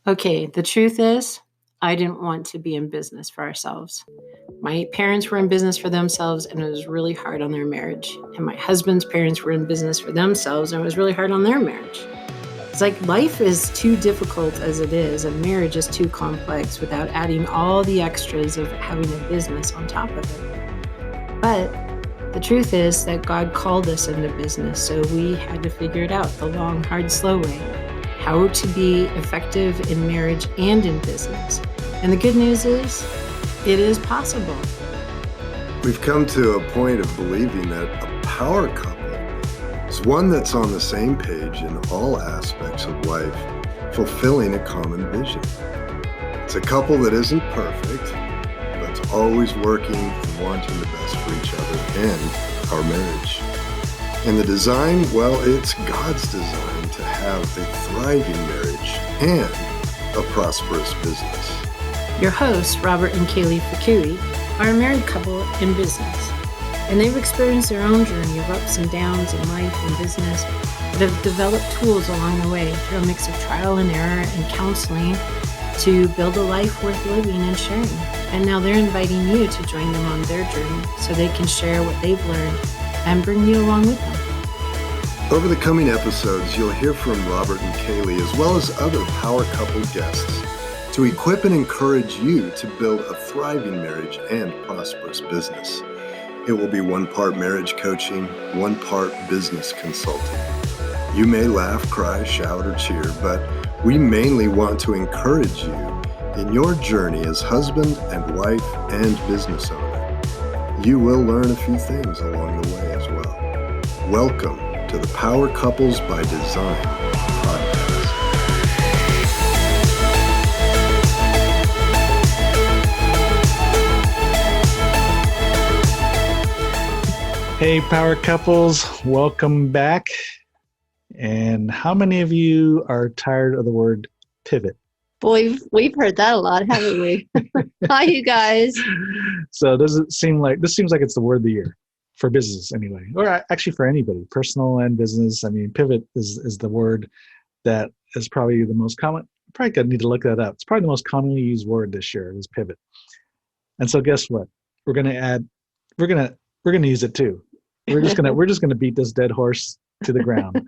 Okay, the truth is, I didn't want to be in business for ourselves. My parents were in business for themselves, and it was really hard on their marriage. And my husband's parents were in business for themselves, and it was really hard on their marriage. It's like life is too difficult as it is, and marriage is too complex without adding all the extras of having a business on top of it. But the truth is that God called us into business, so we had to figure it out the long, hard, slow way. How to be effective in marriage and in business. And the good news is, it is possible. We've come to a point of believing that a power couple is one that's on the same page in all aspects of life, fulfilling a common vision. It's a couple that isn't perfect, but it's always working and wanting the best for each other and our marriage. And the design, well, it's God's design to have a thriving marriage and a prosperous business. Your hosts, Robert and Kaylee Fakui, are a married couple in business. And they've experienced their own journey of ups and downs in life and business, but have developed tools along the way through a mix of trial and error and counseling to build a life worth living and sharing. And now they're inviting you to join them on their journey so they can share what they've learned and bring you along with them. Over the coming episodes, you'll hear from Robert and Kaylee, as well as other power couple guests, to equip and encourage you to build a thriving marriage and prosperous business. It will be one part marriage coaching, one part business consulting. You may laugh, cry, shout, or cheer, but we mainly want to encourage you in your journey as husband and wife and business owner. You will learn a few things along the way as well. Welcome to the Power Couples by Design podcast. Hey, Power Couples, welcome back. And how many of you are tired of the word pivot? Boy, we've heard that a lot, haven't we? Hi, you guys. So this seems like it's the word of the year for business anyway, or actually for anybody, personal and business. I mean, pivot is the word that is probably the most common. Probably gonna need to look that up. It's probably the most commonly used word this year is pivot. And so guess what? We're gonna use it too. We're just gonna beat this dead horse to the ground.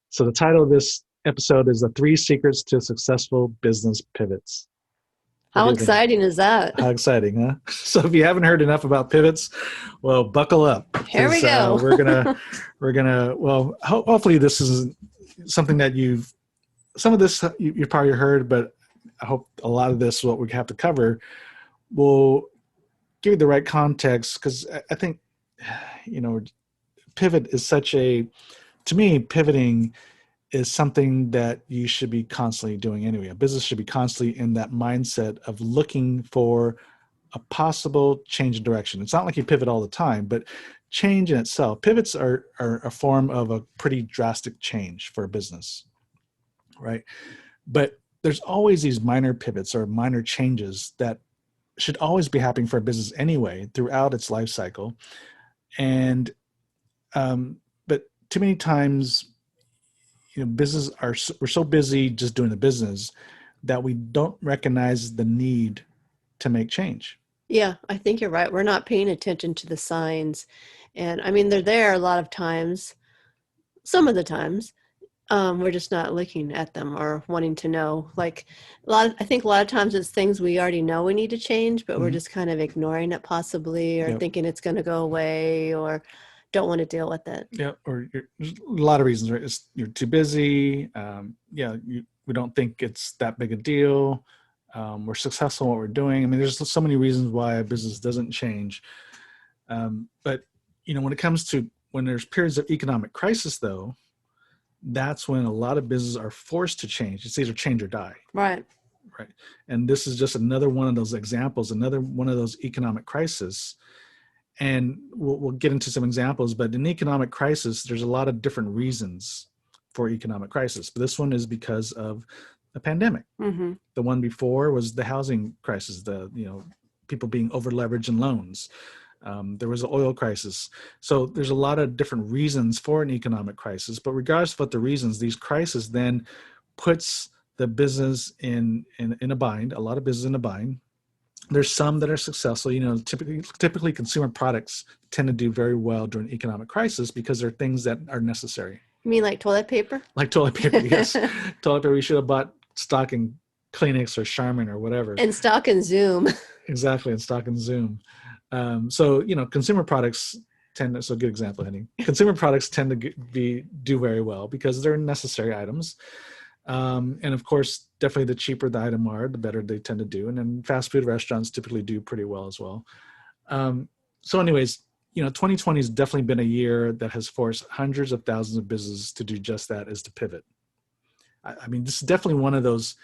So the title of this episode is The 3 Secrets to Successful Business Pivots. How exciting is that? How exciting, huh? So if you haven't heard enough about pivots, well, buckle up. Here we go. Well, hopefully this is something that some of this you've probably heard, but I hope a lot of this, what we have to cover, will give you the right context, because I think, pivot is to me, pivoting is something that you should be constantly doing anyway. A business should be constantly in that mindset of looking for a possible change in direction. It's not like you pivot all the time, but change in itself. Pivots are a form of a pretty drastic change for a business, right? But there's always these minor pivots or minor changes that should always be happening for a business anyway throughout its life cycle. And but too many times, we're so busy just doing the business that we don't recognize the need to make change. Yeah, I think you're right. We're not paying attention to the signs. And I mean, they're there a lot of times. Some of the times, we're just not looking at them or wanting to know. Like I think a lot of times it's things we already know we need to change, but we're just kind of ignoring it possibly, or thinking it's going to go away, or don't want to deal with it. Yeah, or there's a lot of reasons, right? You're too busy. We don't think it's that big a deal. We're successful in what we're doing. I mean, there's so many reasons why a business doesn't change. But when it comes to when there's periods of economic crisis, though, that's when a lot of businesses are forced to change. It's either change or die. Right. And this is just another one of those examples, another one of those economic crises. And we'll get into some examples, but in economic crisis, there's a lot of different reasons for economic crisis. But this one is because of a pandemic. Mm-hmm. The one before was the housing crisis, people being over leveraged in loans. There was an oil crisis. So there's a lot of different reasons for an economic crisis, but regardless of what the reasons, these crises then puts the business in a bind, a lot of business in a bind. There's some that are successful. Typically consumer products tend to do very well during economic crisis because they're things that are necessary. You mean like toilet paper? Like toilet paper, yes. Toilet paper, we should have bought stock in Kleenex or Charmin or whatever. And stock in Zoom. Exactly, and stock in Zoom. So, consumer products so a good example, Henning. Consumer products tend to do very well because they're necessary items. And of course, definitely the cheaper the item are, the better they tend to do. And then fast food restaurants typically do pretty well as well. So anyways, 2020 has definitely been a year that has forced hundreds of thousands of businesses to do just that, is to pivot. I mean, this is definitely one of those,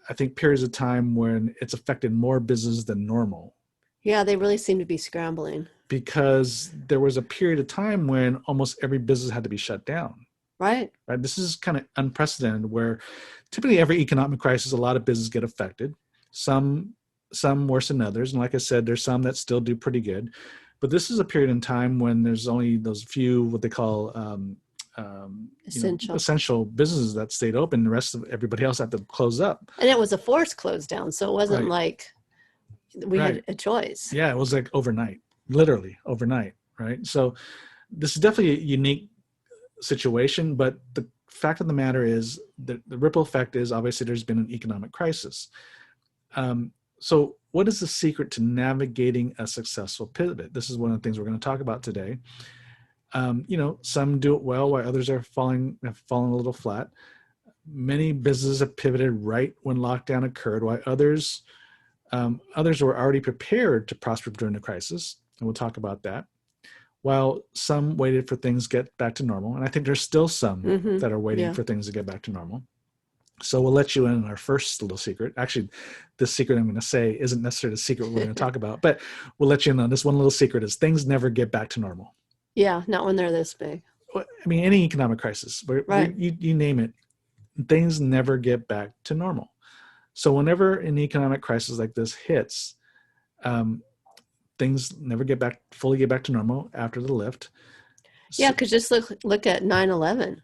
I think, periods of time when it's affected more business than normal. Yeah, they really seem to be scrambling. Because there was a period of time when almost every business had to be shut down. Right. This is kind of unprecedented, where typically every economic crisis, a lot of businesses get affected. Some worse than others. And like I said, there's some that still do pretty good. But this is a period in time when there's only those few, what they call essential businesses that stayed open. The rest of everybody else had to close up. And it was a forced close down. So it wasn't like we had a choice. Yeah, it was like overnight, literally overnight. Right. So this is definitely a unique situation, but the fact of the matter is that the ripple effect is obviously there's been an economic crisis. So what is the secret to navigating a successful pivot? This is one of the things we're going to talk about today. Some do it well while others have fallen a little flat. Many businesses have pivoted right when lockdown occurred, while others were already prepared to prosper during the crisis. And we'll talk about that. While some waited for things to get back to normal. And I think there's still some that are waiting for things to get back to normal. So we'll let you in on our first little secret. Actually, this secret I'm going to say isn't necessarily the secret we're going to talk about, but we'll let you in on this one little secret is things never get back to normal. Yeah, not when they're this big. I mean, any economic crisis, you name it, things never get back to normal. So whenever an economic crisis like this hits, things never fully get back to normal after the lift. Yeah, because just look at 9/11.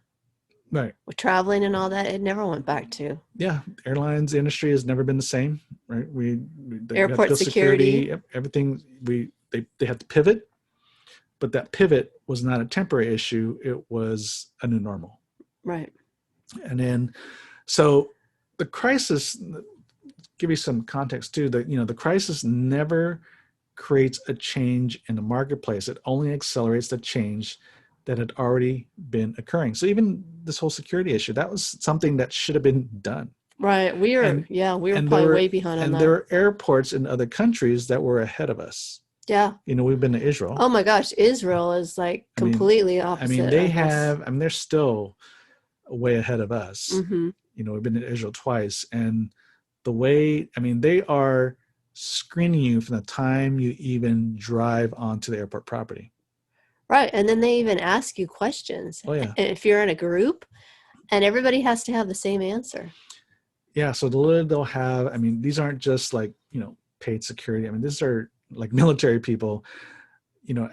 Right. With traveling and all that, it never went back to. Yeah, airlines industry has never been the same, right? Airport security, everything. They had to pivot, but that pivot was not a temporary issue; it was a new normal. Right. And then, so the crisis. Give you some context too. The crisis never creates a change in the marketplace. It only accelerates the change that had already been occurring. So even this whole security issue, that was something that should have been done. Right. We were probably way behind on that. And there are airports in other countries that were ahead of us. Yeah. We've been to Israel. Oh my gosh. Israel is like completely opposite. They're still way ahead of us. Mm-hmm. We've been to Israel twice. And they are screening you from the time you even drive onto the airport property. Right. And then they even ask you questions. Oh, yeah. If you're in a group, and everybody has to have the same answer. Yeah. So they'll have, these aren't just like, paid security. These are like military people,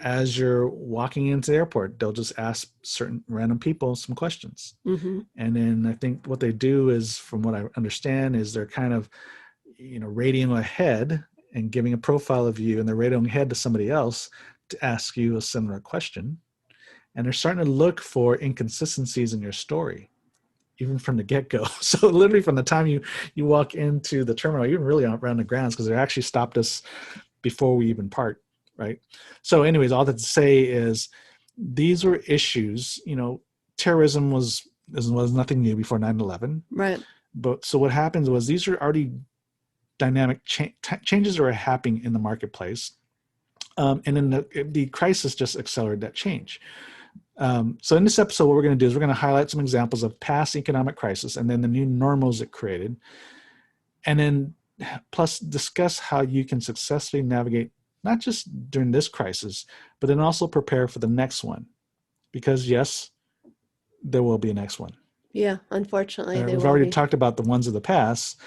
as you're walking into the airport, they'll just ask certain random people some questions. Mm-hmm. And then I think what they do is, from what I understand, is they're kind of, radioing ahead and giving a profile of you, and they're radioing ahead to somebody else to ask you a similar question. And they're starting to look for inconsistencies in your story, even from the get-go. So literally from the time you walk into the terminal, even really around the grounds, because they actually stopped us before we even parked, right? So anyways, all that to say is these were issues, terrorism was nothing new before 9/11. Right. But so what happens was these are already dynamic changes are happening in the marketplace. And then the crisis just accelerated that change. So in this episode, what we're going to do is we're going to highlight some examples of past economic crisis and then the new normals it created. And then plus discuss how you can successfully navigate, not just during this crisis, but then also prepare for the next one. Because yes, there will be a next one. Yeah, unfortunately. We've already talked about the ones of the past.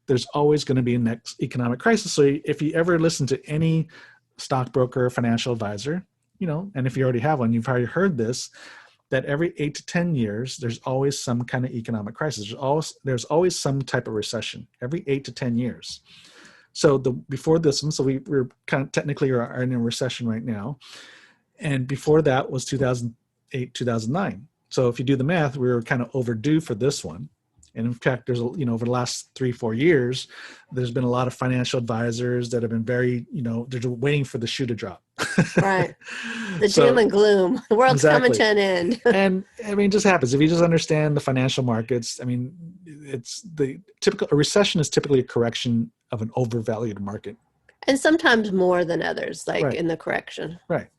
There's always going to be a next economic crisis. So if you ever listen to any stockbroker, financial advisor, and if you already have one, you've already heard this, that every 8 to 10 years, there's always some kind of economic crisis. There's always some type of recession every 8 to 10 years. So before this one, so we're kind of technically are in a recession right now. And before that was 2008, 2009. So if you do the math, we were kind of overdue for this one. And in fact, there's, over the last 3-4 years, there's been a lot of financial advisors that have been very, they're waiting for the shoe to drop. Right. The doom and gloom. The world's coming to an end. And I mean, it just happens. If you just understand the financial markets, I mean, a recession is typically a correction of an overvalued market. And sometimes more than others, like Right. in the correction. Right.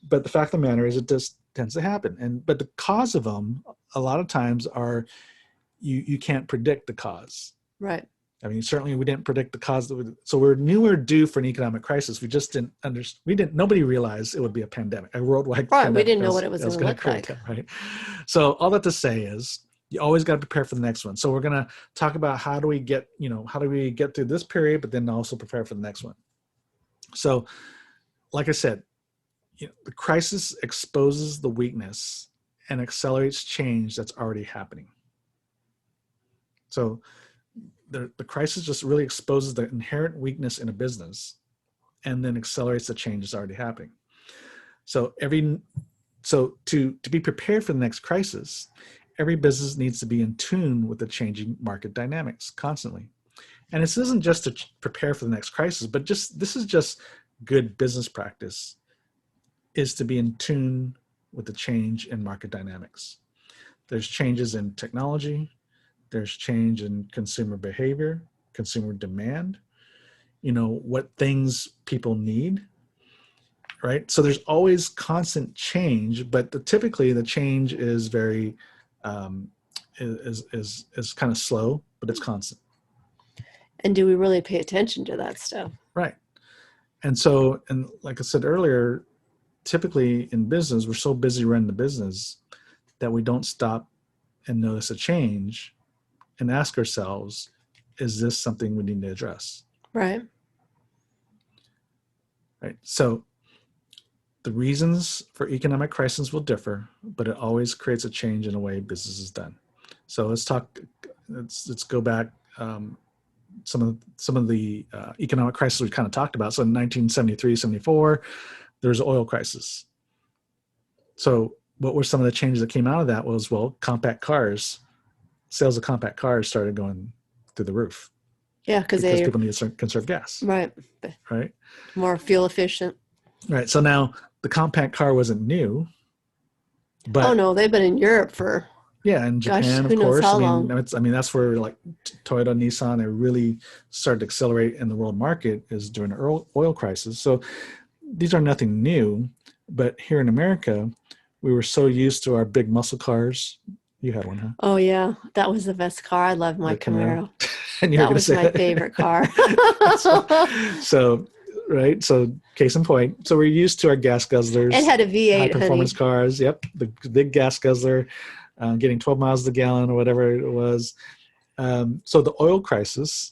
But the fact of the matter is it just tends to happen. But the cause of them, a lot of times are, you can't predict the cause. Right. I mean, certainly we didn't predict the cause. So we knew we were due for an economic crisis. We just didn't understand. Nobody realized it would be a pandemic, a worldwide pandemic. We didn't know what it was going to look like. Right. So all that to say is you always got to prepare for the next one. So we're going to talk about how do we get through this period, but then also prepare for the next one. So like I said, the crisis exposes the weakness and accelerates change that's already happening. So the crisis just really exposes the inherent weakness in a business and then accelerates the change that's already happening. So to be prepared for the next crisis, every business needs to be in tune with the changing market dynamics constantly. And this isn't just to prepare for the next crisis, but this is just good business practice, is to be in tune with the change in market dynamics. There's changes in technology. There's change in consumer behavior, consumer demand, what things people need, right? So there's always constant change, but typically the change is very, is kind of slow, but it's constant. And do we really pay attention to that stuff? Right. And so, and like I said earlier, typically in business, we're so busy running the business that we don't stop and notice a change and ask ourselves, is this something we need to address? Right. Right. So the reasons for economic crisis will differ, but it always creates a change in the way business is done. So let's go back some of the economic crisis we kind of talked about. So in 1973, 74, there was an oil crisis. So what were some of the changes that came out of that was, compact cars. Sales of compact cars started going through the roof. Yeah, because people need to conserve gas. Right. Right. More fuel efficient. Right. So now the compact car wasn't new, but oh no, they've been in Europe for in Japan, who knows how long. That's where like Toyota, Nissan, they really started to accelerate in the world market is during the oil crisis. So these are nothing new, but here in America, we were so used to our big muscle cars. You had one, huh? Oh yeah, that was the best car. I love my Camaro. And that was my favorite car. So, right. So, case in point. So we're used to our gas guzzlers. It had a V8, high performance cars. Yep, the big gas guzzler, getting 12 miles a gallon or whatever it was. So the oil crisis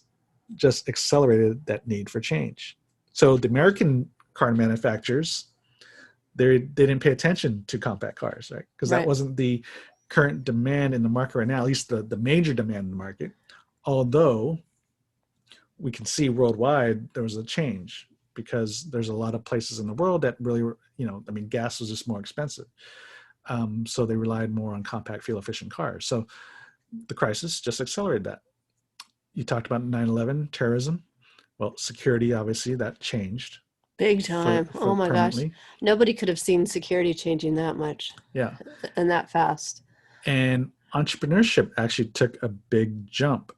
just accelerated that need for change. So the American car manufacturers, they didn't pay attention to compact cars, right? Because that wasn't the current demand in the market right now, at least the major demand in the market. Although we can see worldwide there was a change because there's a lot of places in the world that really were, gas was just more expensive. So they relied more on compact fuel efficient cars. So the crisis just accelerated that. You talked about 9/11 terrorism. Well, security, obviously, that changed. Big time. Oh my gosh. Nobody could have seen security changing that much. Yeah. And that fast. And entrepreneurship actually took a big jump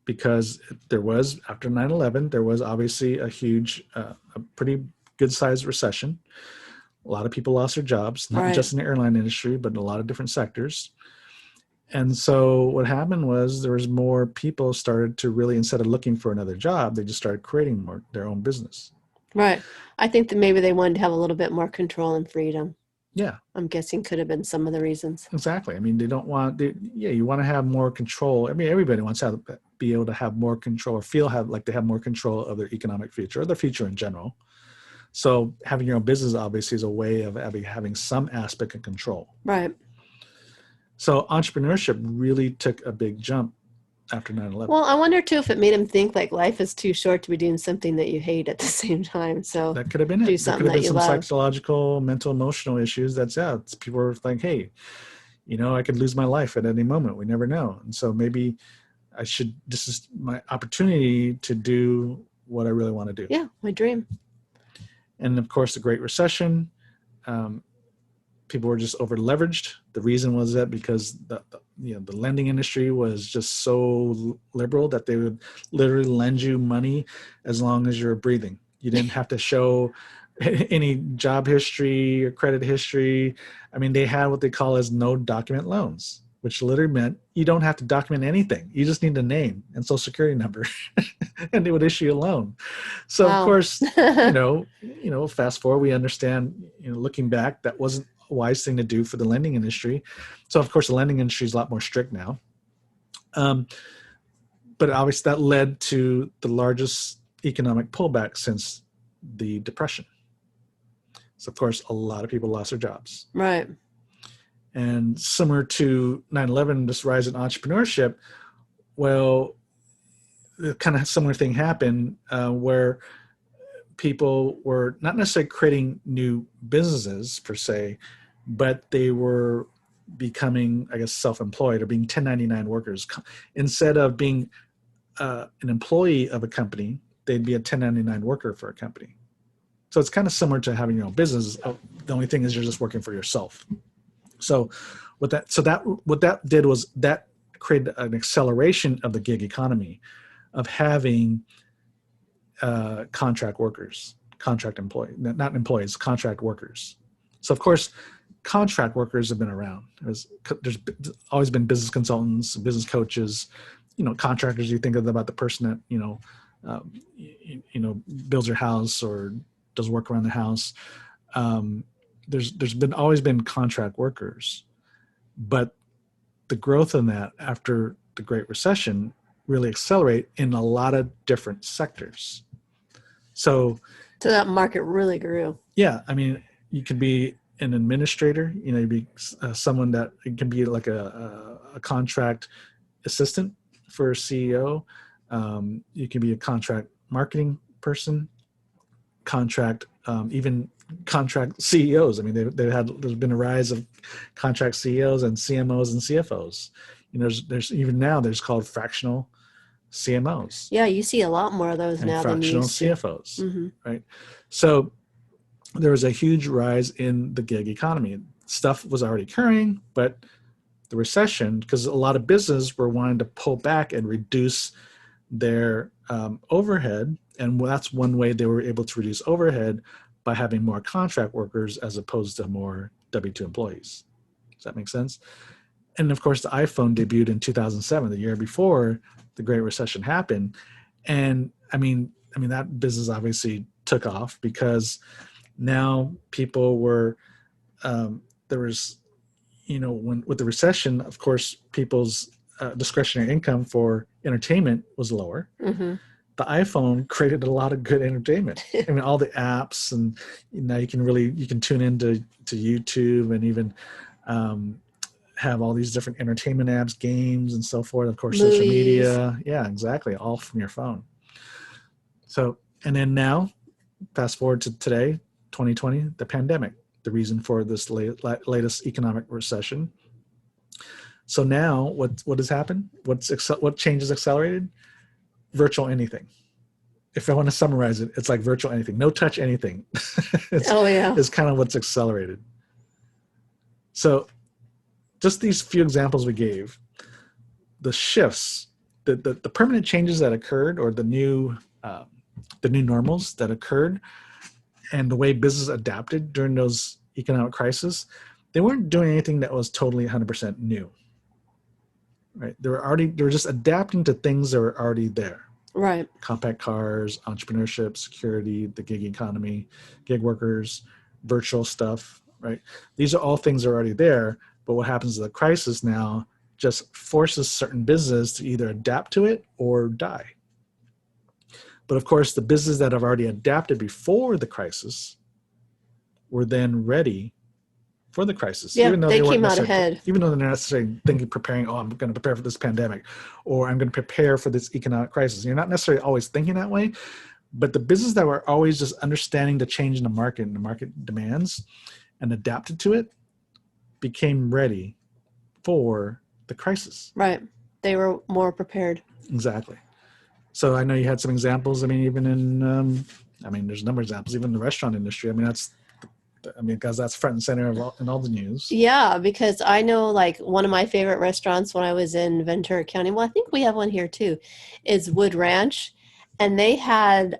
because there was, after 9/11, there was obviously a huge, a pretty good sized recession. A lot of people lost their jobs, not just in the airline industry, but in a lot of different sectors. And so what happened was there was more people started to really, instead of looking for another job, they just started creating their own business. Right. I think that maybe they wanted to have a little bit more control and freedom. Yeah. I'm guessing could have been some of the reasons. Exactly. I mean, you want to have more control. I mean, everybody wants to be able to have more control or like they have more control of their economic future or their future in general. So having your own business obviously is a way of having some aspect of control. Right. So entrepreneurship really took a big jump after 9/11. Well, I wonder too if it made him think like life is too short to be doing something that you hate at the same time. So That could have been do it. There could something have that been you some love. psychological, mental, emotional issues. People were like, hey, I could lose my life at any moment. We never know. And so maybe this is my opportunity to do what I really want to do. Yeah, my dream. And of course, the Great Recession, people were just over leveraged. The reason was that because the lending industry was just so liberal that they would literally lend you money as long as you're breathing. You didn't have to show any job history or credit history. I mean, they had what they call as no document loans, which literally meant you don't have to document anything. You just need a name and social security number, and they would issue a loan. So Wow. of course, fast forward, we understand, looking back, that wasn't a wise thing to do for the lending industry. So of course, the lending industry is a lot more strict now. But obviously that led to the largest economic pullback since the Depression. So of course, a lot of people lost their jobs. Right. And similar to 9/11, this rise in entrepreneurship, well, the kind of similar thing happened where people were not necessarily creating new businesses per se, but they were becoming, I guess, self-employed or being 1099 workers. Instead of being an employee of a company, they'd be a 1099 worker for a company. So it's kind of similar to having your own business. The only thing is you're just working for yourself. So what that did was that created an acceleration of the gig economy, of having contract workers, contract employees, not employees, contract workers. So of course, contract workers have been around. There's always been business consultants, business coaches, contractors. You think about the person that builds your house or does work around the house. There's always been contract workers, but the growth in that after the Great Recession really accelerate in a lot of different sectors. So that market really grew. Yeah, I mean, you could be an administrator. You'd be someone that can be like a contract assistant for a CEO. You can be a contract marketing person, even contract CEOs. I mean, there's been a rise of contract CEOs and CMOs and CFOs. There's even now there's called fractional CMOs. Yeah, you see a lot more of those and now than you used to. Fractional CFOs, right? So there was a huge rise in the gig economy. Stuff was already occurring, but the recession, because a lot of businesses were wanting to pull back and reduce their overhead, and that's one way they were able to reduce overhead, by having more contract workers as opposed to more W-2 employees. Does that make sense? And of course, the iPhone debuted in 2007, the year before the Great Recession happened. And I mean that business obviously took off because now people were, there was, with the recession, of course, people's discretionary income for entertainment was lower. Mm-hmm. The iPhone created a lot of good entertainment. I mean, all the apps, and now you can tune into YouTube and even have all these different entertainment apps, games, and so forth. Of course, Movies. Social media. Yeah, exactly. All from your phone. So, and then now, fast forward to today, 2020, the pandemic, the reason for this latest economic recession. So now what has happened? What changes accelerated? Virtual anything. If I want to summarize it, it's like virtual anything. No touch anything. It's kind of what's accelerated. So just these few examples we gave, the shifts, the permanent changes that occurred, or the new normals that occurred, and the way business adapted during those economic crises, they weren't doing anything that was totally 100% new. Right? They were just adapting to things that were already there. Right. Compact cars, entrepreneurship, security, the gig economy, gig workers, virtual stuff, right? These are all things that are already there, but what happens to the crisis now just forces certain businesses to either adapt to it or die. But of course, the businesses that have already adapted before the crisis were then ready for the crisis, Yeah, even though they weren't came out necessarily, ahead. even though they're not necessarily thinking, preparing, oh, I'm going to prepare for this pandemic, or I'm going to prepare for this economic crisis. You're not necessarily always thinking that way, but the business that were always just understanding the change in the market and the market demands and adapted to it became ready for the crisis. Right. They were more prepared. Exactly. So I know you had some examples. I mean, even in, there's a number of examples, even in the restaurant industry. Because that's front and center in all the news. Yeah, because I know like one of my favorite restaurants when I was in Ventura County, well, I think we have one here too, is Wood Ranch. And they had,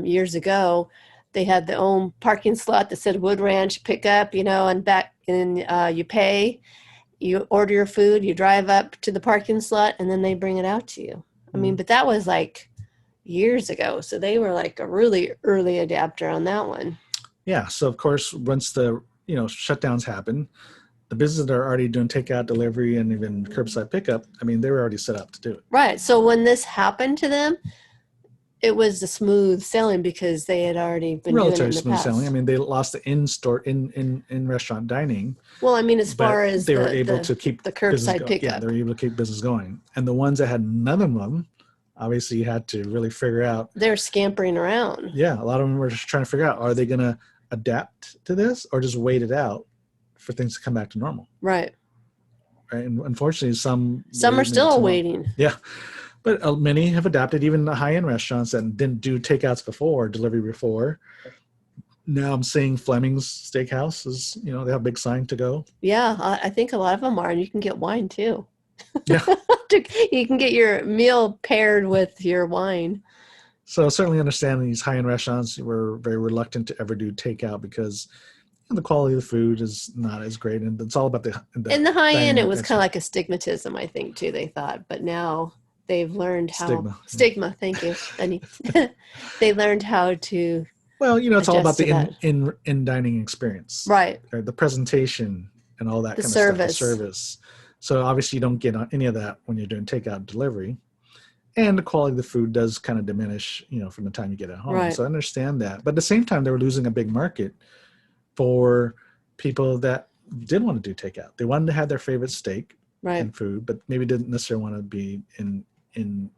years ago, they had their own parking slot that said Wood Ranch pickup, and back, and you pay, you order your food, you drive up to the parking slot, and then they bring it out to you. I mean, but that was like years ago. So they were like a really early adapter on that one. Yeah. So of course, once the shutdowns happen, the businesses that are already doing takeout, delivery, and even curbside pickup, they were already set up to do it. Right. So when this happened to them, it was a smooth sailing because they had already been doing it in the smooth past. sailing. They lost the in-store in restaurant dining. Well, as far as they were able to keep the curbside pickup. Yeah, they were able to keep business going. And the ones that had none of them, obviously you had to really figure out. They're scampering around. Yeah, a lot of them were just trying to figure out, are they going to adapt to this or just wait it out for things to come back to normal? Right. And unfortunately, some are still waiting. Yeah. But many have adapted, even the high-end restaurants that didn't do takeouts before, delivery before. Now I'm seeing Fleming's Steakhouse is, they have a big sign to go. Yeah, I think a lot of them are, and you can get wine too. Yeah. You can get your meal paired with your wine. So certainly understand these high-end restaurants were very reluctant to ever do takeout because the quality of the food is not as great. And it's all about in the high end, it was kind of like a stigmatism, I think, too, they thought. But now they've learned how stigma. Thank you. They learned how to. Well, it's all about the in dining experience, right? The presentation and all that the kind of service. Stuff. The service. So obviously, you don't get on any of that when you're doing takeout delivery, and the quality of the food does kind of diminish, from the time you get it home. Right. So I understand that, but at the same time, they were losing a big market for people that did want to do takeout. They wanted to have their favorite steak and food, but maybe didn't necessarily want to be in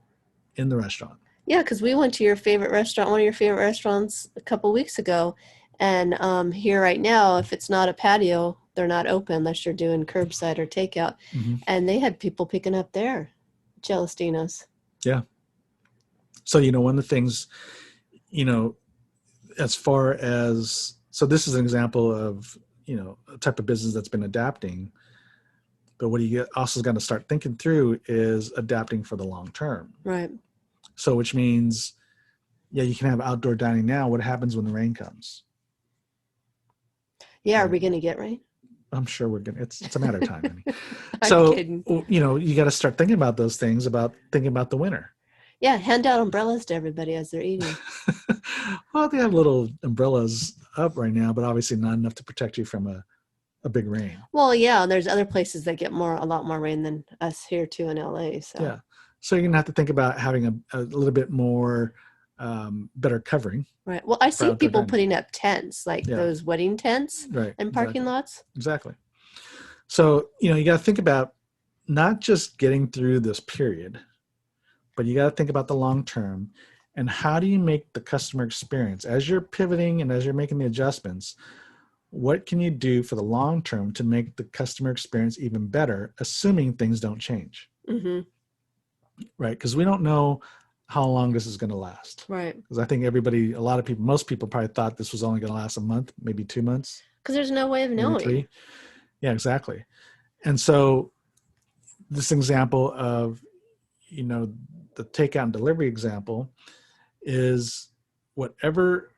the restaurant. Yeah, because we went to your favorite restaurant, one of your favorite restaurants, a couple weeks ago, and here right now, if it's not a patio, they're not open unless you're doing curbside or takeout. Mm-hmm. And they had people picking up their Celestinos. Yeah. So one of the things, as far as so this is an example of a type of business that's been adapting. But what you also got to start thinking through is adapting for the long term. Right. So which means, you can have outdoor dining now. What happens when the rain comes? Yeah, are we going to get rain? I'm sure we're going to. It's a matter of time. So, kidding. You got to start thinking about those things, thinking about the winter. Yeah, hand out umbrellas to everybody as they're eating. Well, they have little umbrellas up right now, but obviously not enough to protect you from a big rain. Well, yeah, and there's other places that get a lot more rain than us here too in LA. So yeah, so you're gonna have to think about having a little bit more better covering. Right. Well, I see people putting up tents, like those wedding tents, in parking lots. Exactly. So you got to think about not just getting through this period, but you got to think about the long term. And how do you make the customer experience as you're pivoting and as you're making the adjustments? What can you do for the long term to make the customer experience even better, assuming things don't change? Mm-hmm. Right? Because we don't know how long this is going to last. Right. Because I think most people probably thought this was only going to last a month, maybe 2 months. Because there's no way of knowing. 3. Yeah, exactly. And so this example of, the takeout and delivery example is whatever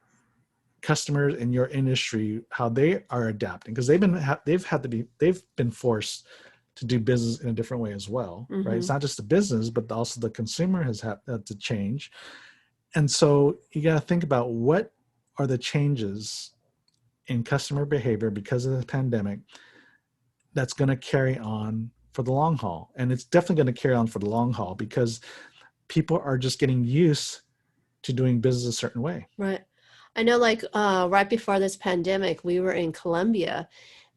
customers in your industry, how they are adapting, because they've been forced to do business in a different way as well, mm-hmm. right? It's not just the business, but also the consumer has had to change. And so you got to think about what are the changes in customer behavior because of the pandemic that's going to carry on for the long haul. And it's definitely going to carry on for the long haul because people are just getting used to doing business a certain way. Right. I know right before this pandemic, we were in Colombia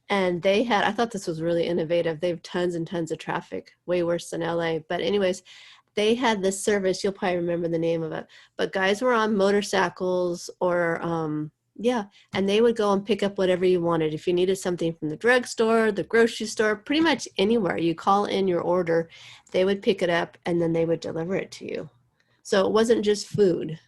And I thought this was really innovative. They have tons and tons of traffic, way worse than LA. But anyways, they had this service, you'll probably remember the name of it, but guys were on motorcycles or, and they would go and pick up whatever you wanted. If you needed something from the drugstore, the grocery store, pretty much anywhere, you call in your order, they would pick it up and then they would deliver it to you. So it wasn't just food.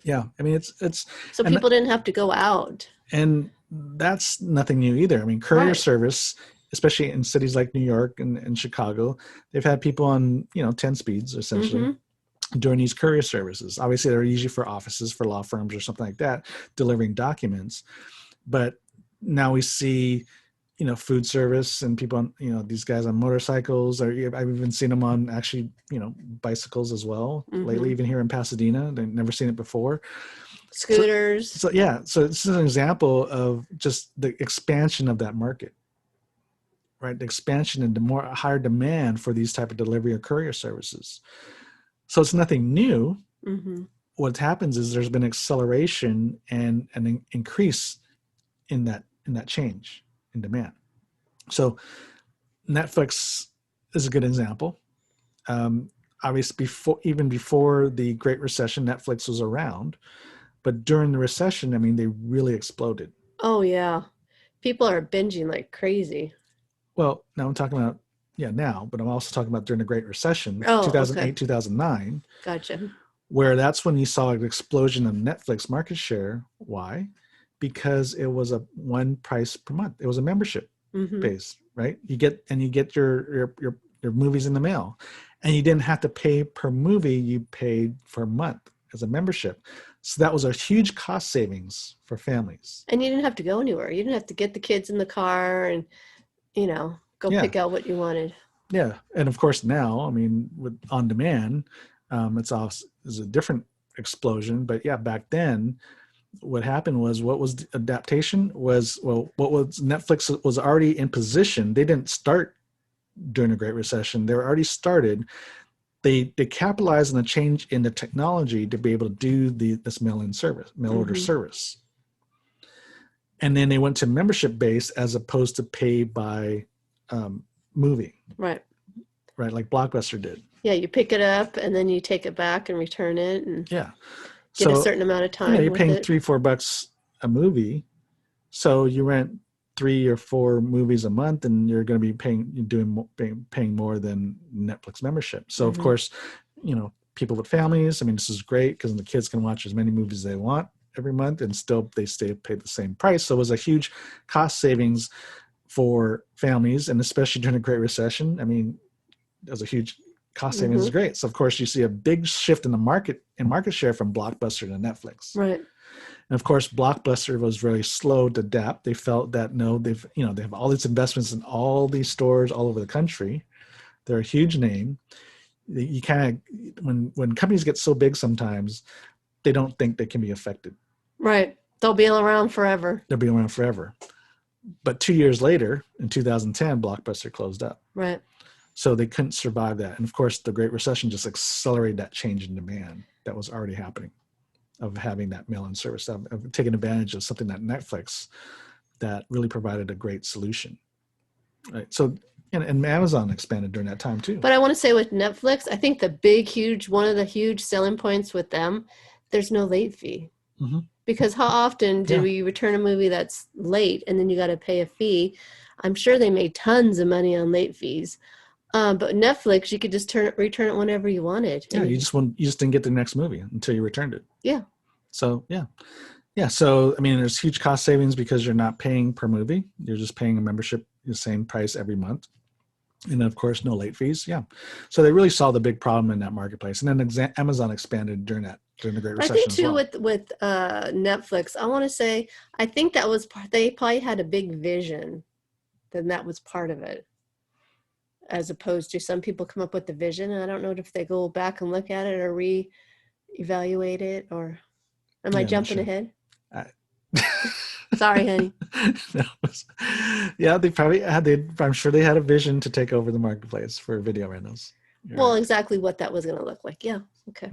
Yeah. I mean, it's so people didn't have to go out. And that's nothing new either. I mean, courier service, especially in cities like New York and Chicago, they've had people on, 10 speeds essentially doing these courier services. Obviously, they're usually for offices, for law firms or something like that, delivering documents. But now we see, food service and people on, these guys on motorcycles, or I've even seen them on actually, bicycles as well lately, even here in Pasadena. I've never seen it before. Scooters. So this is an example of just the expansion of that market, right? The expansion and the higher demand for these type of delivery or courier services. So it's nothing new. What happens is there's been acceleration and an increase in that change in demand. So Netflix is a good example. Obviously, before the Great Recession, Netflix was around. But during the recession, I mean, they really exploded. Oh, yeah. People are binging like crazy. Well, now I'm talking about, now, but I'm also talking about during the Great Recession, 2008, 2009. Gotcha. Where that's when you saw an explosion of Netflix market share. Why? Because it was a one price per month. It was a membership base, right? You get your movies in the mail. And you didn't have to pay per movie, you paid for a month as a membership. So that was a huge cost savings for families. And you didn't have to go anywhere. You didn't have to get the kids in the car and, go pick out what you wanted. Yeah. And of course now, I mean, with on demand, it's a different explosion. But yeah, back then, what happened was what was the adaptation was, what was Netflix was already in position. They didn't start during the Great Recession. They were already started. They capitalized on the change in the technology to be able to do this mail order service. And then they went to membership base as opposed to pay by movie. Right. Right, like Blockbuster did. Yeah, you pick it up and then you take it back and return it and get a certain amount of time. Yeah, you're paying $3-4 a movie. So you rent 3 or 4 movies a month, and you're going to be paying more than Netflix membership. So of course, people with families, I mean, this is great because the kids can watch as many movies as they want every month, and still they pay the same price. So it was a huge cost savings for families, and especially during the Great Recession. I mean, it was a huge cost savings. Is great. So of course, you see a big shift in the market share from Blockbuster to Netflix. Right. And of course, Blockbuster was very slow to adapt. They felt that they have all these investments in all these stores all over the country. They're a huge name. You kind of, when companies get so big, sometimes they don't think they can be affected. Right. They'll be around forever. They'll be around forever. But 2 years later, in 2010, Blockbuster closed up. Right. So they couldn't survive that. And of course, the Great Recession just accelerated that change in demand that was already happening, of having that mail-in service, of taking advantage of something like Netflix that really provided a great solution. Right. So, and Amazon expanded during that time too. But I want to say with Netflix, I think one of the huge selling points with them, there's no late fee. Because how often do we return a movie that's late and then you got to pay a fee? I'm sure they made tons of money on late fees. But Netflix, you could just return it whenever you wanted. Yeah, you just didn't get the next movie until you returned it. Yeah. So So I mean, there's huge cost savings because you're not paying per movie; you're just paying a membership, the same price every month, and then of course no late fees. Yeah. So they really saw the big problem in that marketplace, and then Amazon expanded during the Great Recession. I think too with Netflix, I want to say I think that was they probably had a big vision, then that was part of it. As opposed to some people come up with the vision, and I don't know if they go back and look at it or re-evaluate it, or am I jumping ahead? Sorry, honey. They probably had. I'm sure they had a vision to take over the marketplace for video rentals. Well, exactly what that was going to look like. Yeah. Okay.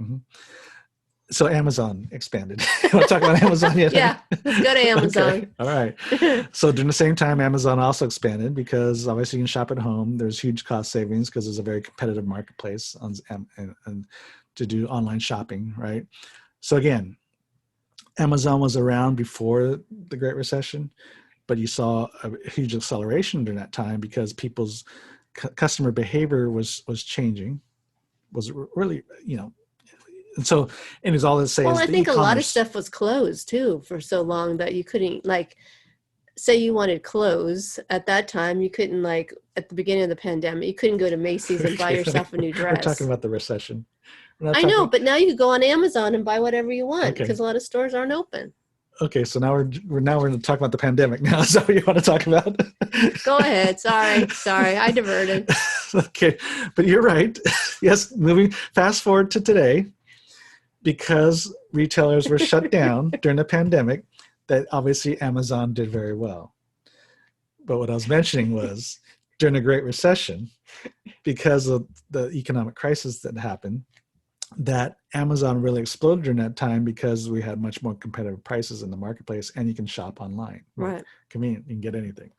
So Amazon expanded. You want to talk about Amazon yet? Yeah, let's go to Amazon. Okay. All right. So during the same time, Amazon also expanded because obviously you can shop at home. There's huge cost savings because it's a very competitive marketplace and to do online shopping, right? So again, Amazon was around before the Great Recession, but you saw a huge acceleration during that time because people's customer behavior was changing, was really, and so, and it's all to say Well, is I the think a lot of e-commerce. stuff was closed too for so long that you couldn't, like, say you wanted clothes at that time, you couldn't, like, at the beginning of the pandemic, you couldn't go to Macy's and buy Okay, yourself a new we're talking dress. about the recession. We're not I know, talking. but now you can go on Amazon and buy whatever you want Okay. because a lot of stores aren't open. Okay, so now we're going to talk about the pandemic now. Is that what you want to talk about? Go ahead. Sorry, I diverted. Okay, but you're right. Yes, moving fast forward to today, because retailers were shut down during the pandemic, that obviously Amazon did very well. But what I was mentioning was during the Great Recession, because of the economic crisis that happened, that Amazon really exploded during that time because we had much more competitive prices in the marketplace and you can shop online. Right. Convenient. You can get anything.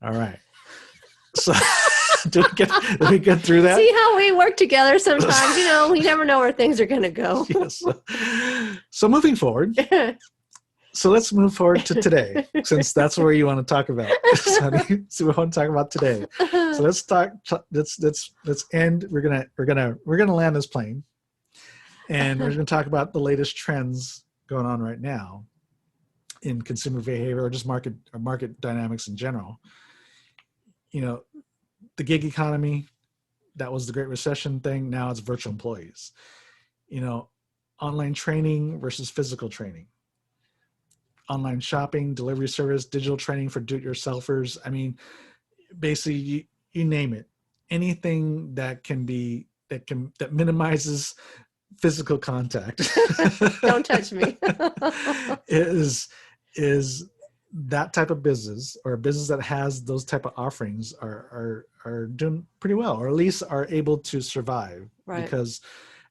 All right. So did we get through that? See how we work together sometimes? We never know where things are going to go. Yes. So moving forward. So let's move forward to today, since that's where you want to talk about. So we want to talk about today. So let's talk. Let's end. We're gonna land this plane, and we're gonna talk about the latest trends going on right now in consumer behavior or just market dynamics in general. The gig economy, that was the Great Recession thing. Now it's virtual employees. Online training versus physical training. Online shopping, delivery service, digital training for do-it-yourselfers. I mean, basically, you name it. Anything that minimizes physical contact. Don't touch me. is that type of business, or a business that has those type of offerings are doing pretty well, or at least are able to survive. Right. Because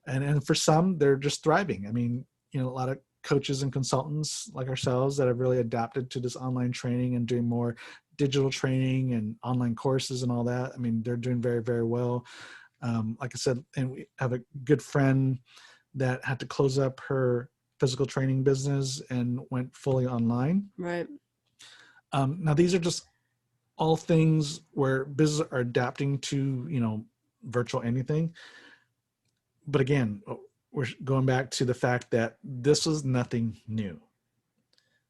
and for some, they're just thriving. I mean, a lot of coaches and consultants like ourselves that have really adapted to this online training and doing more digital training and online courses and all that. I mean, they're doing very, very well. Like I said, and we have a good friend that had to close up her physical training business and went fully online. Right. Now, these are just all things where businesses are adapting to, virtual anything. But again, we're going back to the fact that this is nothing new.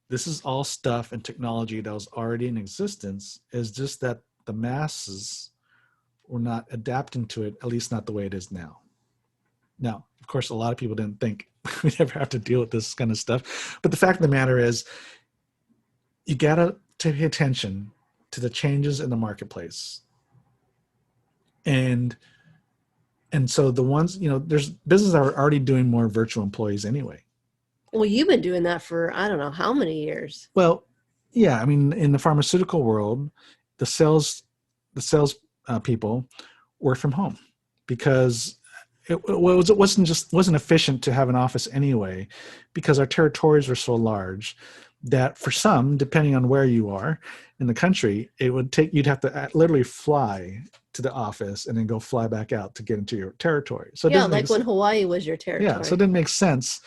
This is all stuff and technology that was already in existence. It's just that the masses were not adapting to it, at least not the way it is now. Now, of course, a lot of people didn't think we'd ever have to deal with this kind of stuff. But the fact of the matter is, you got to pay attention to the changes in the marketplace. And so the ones, there's businesses that are already doing more virtual employees anyway. Well, you've been doing that for, I don't know how many years. Well, yeah. I mean, in the pharmaceutical world, the sales people work from home because it wasn't efficient to have an office anyway, because our territories were so large that for some, depending on where you are in the country, you'd have to literally fly to the office and then go fly back out to get into your territory. So when Hawaii was your territory. Yeah, so it didn't make sense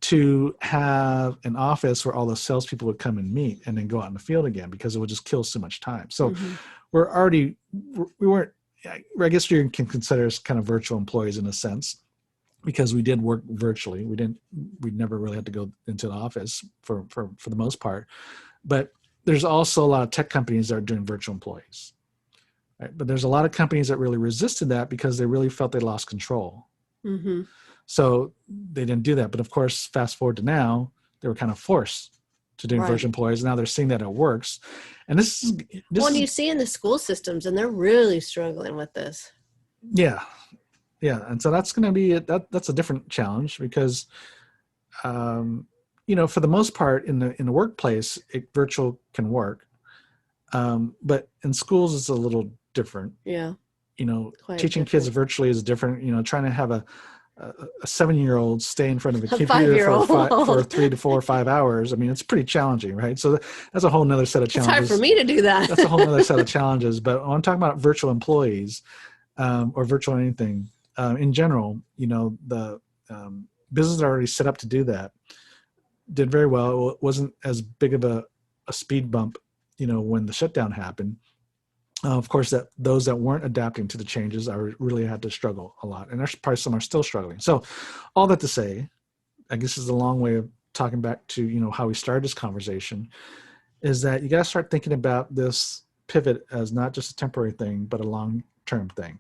to have an office where all the salespeople would come and meet and then go out in the field again, because it would just kill so much time. So we weren't, I guess you can consider us kind of virtual employees in a sense, because we did work virtually. We never really had to go into the office for the most part. But there's also a lot of tech companies that are doing virtual employees. Right? But there's a lot of companies that really resisted that because they really felt they lost control. Mm-hmm. So they didn't do that. But of course, fast forward to now, they were kind of forced to doing virtual employees. Now they're seeing that it works. And you see in the school systems, and they're really struggling with this. Yeah. Yeah. And so that's going to be that's a different challenge, because, for the most part in the workplace, virtual can work. But in schools, it's a little different. Yeah. Teaching kids virtually is different. Trying to have a a 7-year-old stay in front of a A computer for 5-year-old. 3 to 4 or 5 hours. I mean, it's pretty challenging, right? So that's a whole nother set of It's hard for challenges. me to do that. That's a whole nother set of challenges. But when I'm talking about virtual employees, or virtual anything, in general, the businesses are already set up to do that. Did very well. It wasn't as big of a speed bump, when the shutdown happened. Of course, that those that weren't adapting to the changes really had to struggle a lot, and there's probably some are still struggling. So, all that to say, I guess is a long way of talking back to how we started this conversation, is that you got to start thinking about this pivot as not just a temporary thing, but a long-term thing.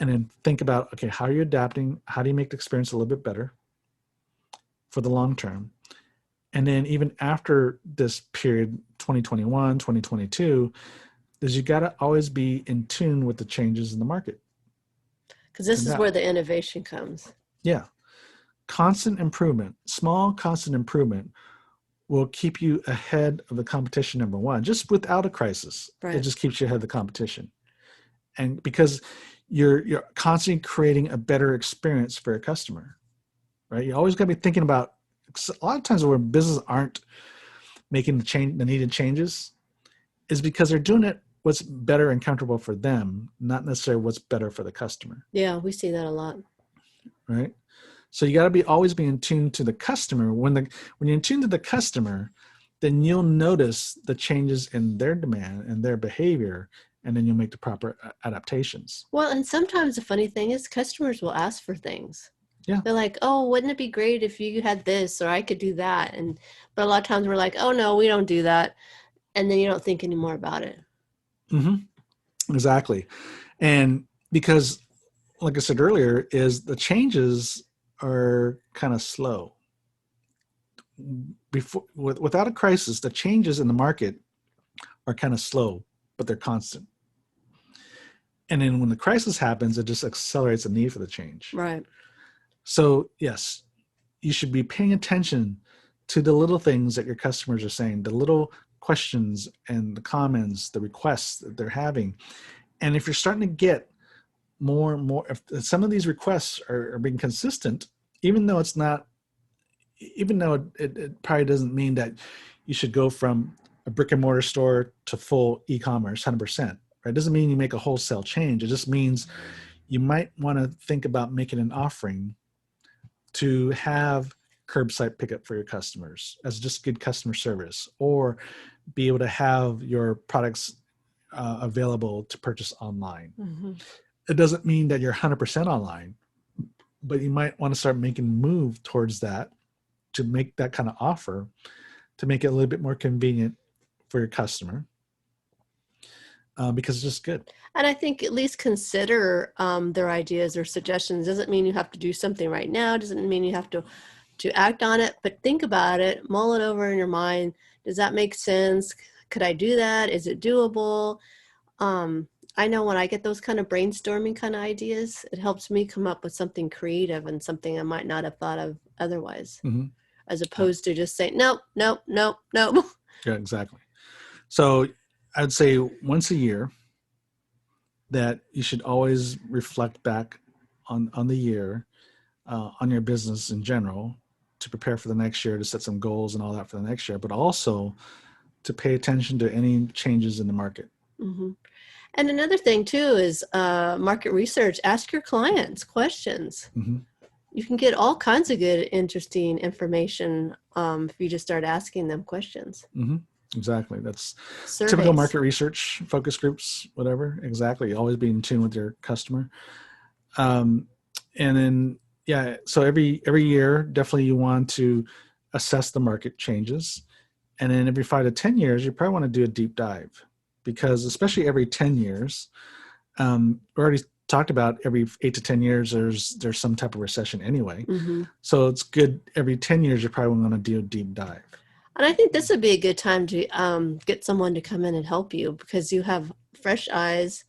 And then think about, okay, how are you adapting? How do you make the experience a little bit better for the long term? And then even after this period, 2021, 2022, is you got to always be in tune with the changes in the market. Because this is where the innovation comes. Yeah. Constant improvement, small constant improvement will keep you ahead of the competition, number one, just without a crisis. Right. It just keeps you ahead of the competition. And because you're constantly creating a better experience for your customer, right? You always got to be thinking about, a lot of times where businesses aren't making the needed changes is because they're doing it what's better and comfortable for them, not necessarily what's better for the customer. Yeah, we see that a lot. Right? So you got to always be in tune to the customer. When you're in tune to the customer, then you'll notice the changes in their demand and their behavior, and then you'll make the proper adaptations. Well, and sometimes the funny thing is customers will ask for things. Yeah. They're like, oh, wouldn't it be great if you had this, or I could do that? But a lot of times we're like, oh no, we don't do that. And then you don't think anymore about it. Mm-hmm. Exactly. And because, like I said earlier, is the changes are kind of slow. Without a crisis, the changes in the market are kind of slow, but they're constant. And then when the crisis happens, it just accelerates the need for the change. Right. So yes, you should be paying attention to the little things that your customers are saying, the little questions and the comments, the requests that they're having. And if you're starting to get more and more, if some of these requests are being consistent, even though it probably doesn't mean that you should go from a brick and mortar store to full e-commerce 100%, right? It doesn't mean you make a wholesale change. It just means you might want to think about making an offering to have curbside pickup for your customers as just good customer service, or be able to have your products available to purchase online. Mm-hmm. It doesn't mean that you're 100% online, but you might want to start making a move towards that, to make that kind of offer, to make it a little bit more convenient for your customer, because it's just good. And I think at least consider their ideas or suggestions. Doesn't mean you have to do something right now. Doesn't mean you have to act on it, but think about it, mull it over in your mind. Does that make sense? Could I do that? Is it doable? I know when I get those kind of brainstorming kind of ideas, it helps me come up with something creative and something I might not have thought of otherwise, as opposed to just saying, nope. Yeah, exactly. So I'd say once a year that you should always reflect back on the year, on your business in general, to prepare for the next year, to set some goals and all that for the next year, but also to pay attention to any changes in the market. Mm-hmm. And another thing too is market research. Ask your clients questions. Mm-hmm. You can get all kinds of good, interesting information if you just start asking them questions. Mm-hmm. Exactly. That's Surveys. Typical market research, focus groups, whatever. Exactly. Always be in tune with your customer. And then, yeah, so every year, definitely you want to assess the market changes. And then every 5 to 10 years, you probably want to do a deep dive, because especially every 10 years, we already talked about every 8 to 10 years, there's some type of recession anyway. Mm-hmm. So it's good every 10 years, you probably want to do a deep dive. And I think this would be a good time to get someone to come in and help you, because you have fresh eyes.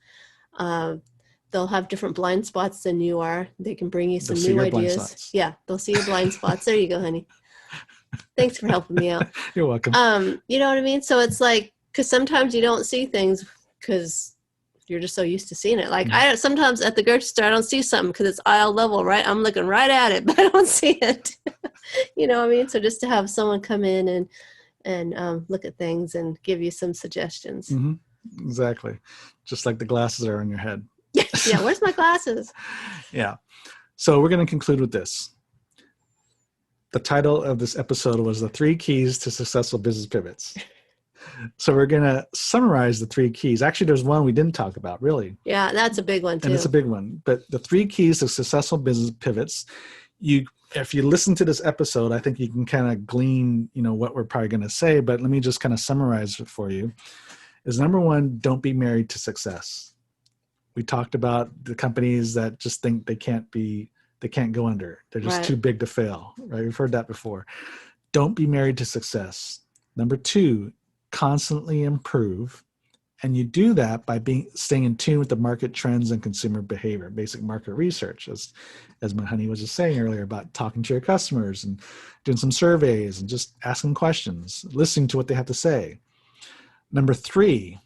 They'll have different blind spots than you are. They can bring you some new ideas. Yeah, they'll see your blind spots. There you go, honey. Thanks for helping me out. You're welcome. You know what I mean? So it's like, because sometimes you don't see things because you're just so used to seeing it. Like I sometimes at the grocery store, I don't see something because it's aisle level, right? I'm looking right at it, but I don't see it. You know what I mean? So just to have someone come in and look at things and give you some suggestions. Mm-hmm. Exactly. Just like the glasses are on your head. Yeah. Where's my glasses? Yeah. So we're going to conclude with this. The title of this episode was The 3 Keys to Successful Business Pivots. So we're going to summarize the 3 keys. Actually, there's one we didn't talk about, really. Yeah, that's a big one, too. And it's a big one. But the 3 keys to successful business pivots, if you listen to this episode, I think you can kind of glean, what we're probably going to say. But let me just kind of summarize it for you. Is number 1, don't be married to success. We talked about the companies that just think they can't go under. They're just too big to fail, right? We've heard that before. Don't be married to success. Number 2, constantly improve. And you do that by staying in tune with the market trends and consumer behavior, basic market research, as my honey was just saying earlier about talking to your customers and doing some surveys and just asking questions, listening to what they have to say. Number 3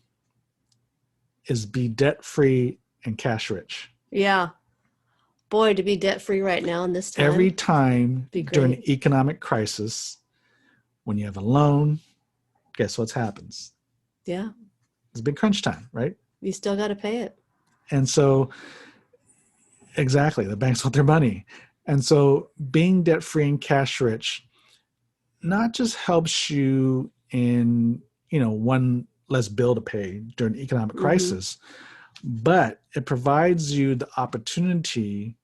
is be debt-free and cash-rich. Yeah. Boy, to be debt-free right now in this time. Every time during an economic crisis, when you have a loan, guess what happens? Yeah. It's a big crunch time, right? You still got to pay it. And so, exactly, the banks want their money. And so being debt-free and cash-rich not just helps you in, one less bill to pay during economic crisis, but it provides you the opportunity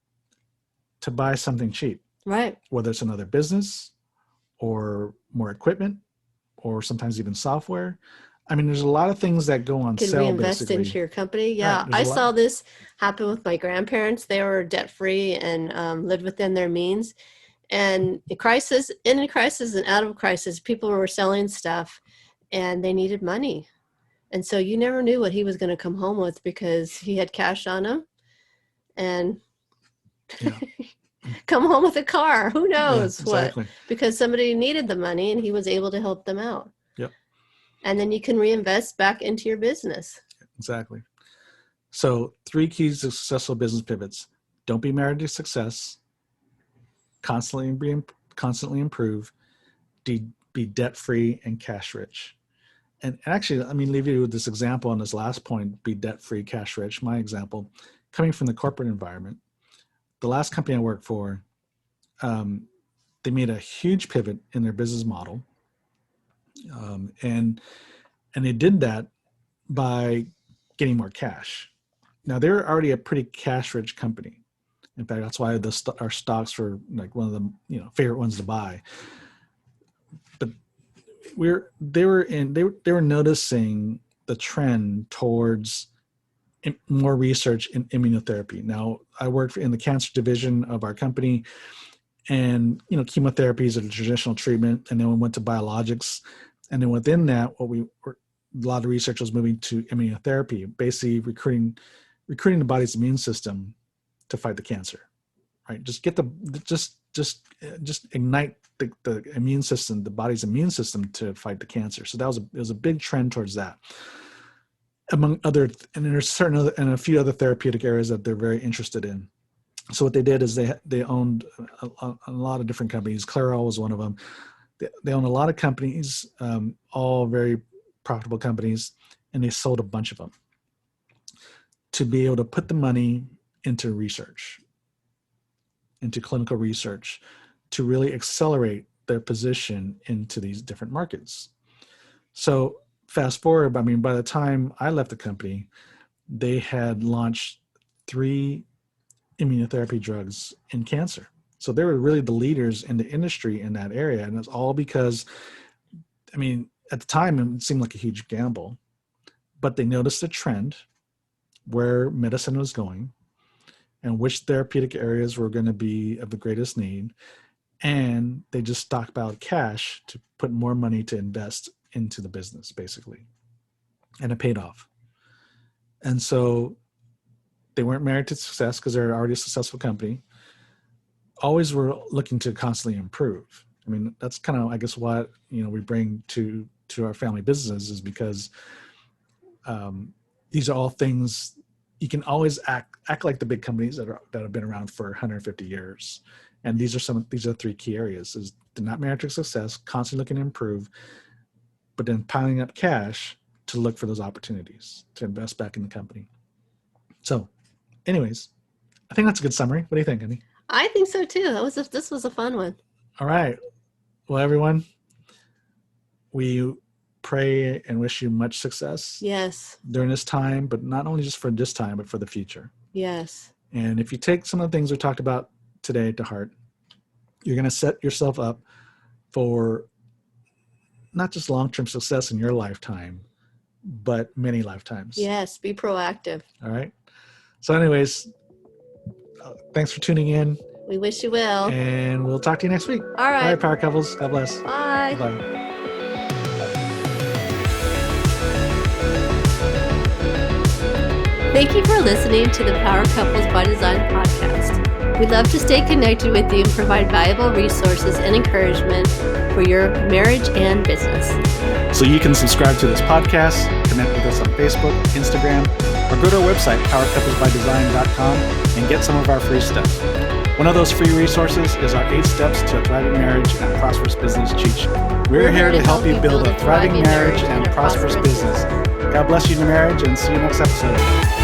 to buy something cheap. Right. Whether it's another business or more equipment or sometimes even software. I mean, there's a lot of things that go on sale. Can reinvest into your company. Yeah. Right, I saw this happen with my grandparents. They were debt-free and lived within their means. And in crisis and out of crisis, people were selling stuff and they needed money. And so you never knew what he was going to come home with because he had cash on him and come home with a car. Who knows what? Because somebody needed the money and he was able to help them out. Yep. And then you can reinvest back into your business. Exactly. So 3 keys to successful business pivots. Don't be married to success. Constantly improve. Be debt-free and cash-rich. And actually, let me leave you with this example on this last point, be debt-free, cash-rich. My example, coming from the corporate environment, the last company I worked for, they made a huge pivot in their business model. And they did that by getting more cash. Now, they're already a pretty cash-rich company. In fact, that's why our stocks were like one of the favorite ones to buy. But they were noticing the trend towards more research in immunotherapy. Now, I worked in the cancer division of our company, and chemotherapy is a traditional treatment, and then we went to biologics, and then within that, a lot of research was moving to immunotherapy, basically recruiting the body's immune system to fight the cancer, right? Just ignite the immune system, the body's immune system to fight the cancer. So it was a big trend towards that. Among other, and there's certain other, and a few other therapeutic areas that they're very interested in. So what they did is they owned a lot of different companies. Clairol was one of them. They owned a lot of companies, all very profitable companies, and they sold a bunch of them to be able to put the money into research, into clinical research, to really accelerate their position into these different markets. So fast forward, by the time I left the company, they had launched 3 immunotherapy drugs in cancer. So they were really the leaders in the industry in that area. And it's all because, at the time, it seemed like a huge gamble, but they noticed a trend where medicine was going and which therapeutic areas were going to be of the greatest need. And they just stockpiled cash to put more money to invest into the business, basically. And it paid off. And so they weren't married to success because they're already a successful company. Always were looking to constantly improve. That's kind of, I guess, what, we bring to our family businesses is because these are all things you can always act like the big companies that have been around for 150 years. And these are 3 key areas: is to not marry to success, constantly looking to improve, but then piling up cash to look for those opportunities to invest back in the company. So, anyways, I think that's a good summary. What do you think, Annie? I think so too. This was a fun one. All right. Well, everyone, we pray and wish you much success. Yes. During this time, but not only just for this time, but for the future. Yes. And if you take some of the things we talked about today to heart, you're going to set yourself up for not just long-term success in your lifetime, but many lifetimes. Yes. Be proactive. All right. So anyways, thanks for tuning in. We wish you well. And we'll talk to you next week. All right. All right, Power Couples. God bless. Bye. Bye. Thank you for listening to the Power Couples by Design podcast. We'd love to stay connected with you and provide valuable resources and encouragement for your marriage and business. So you can subscribe to this podcast, connect with us on Facebook, Instagram, or go to our website, powercouplesbydesign.com, and get some of our free stuff. One of those free resources is our 8 steps to a thriving marriage and prosperous business cheat sheet. We're here to help you build a thriving marriage and prosperous business. God bless you in your marriage, and see you next episode.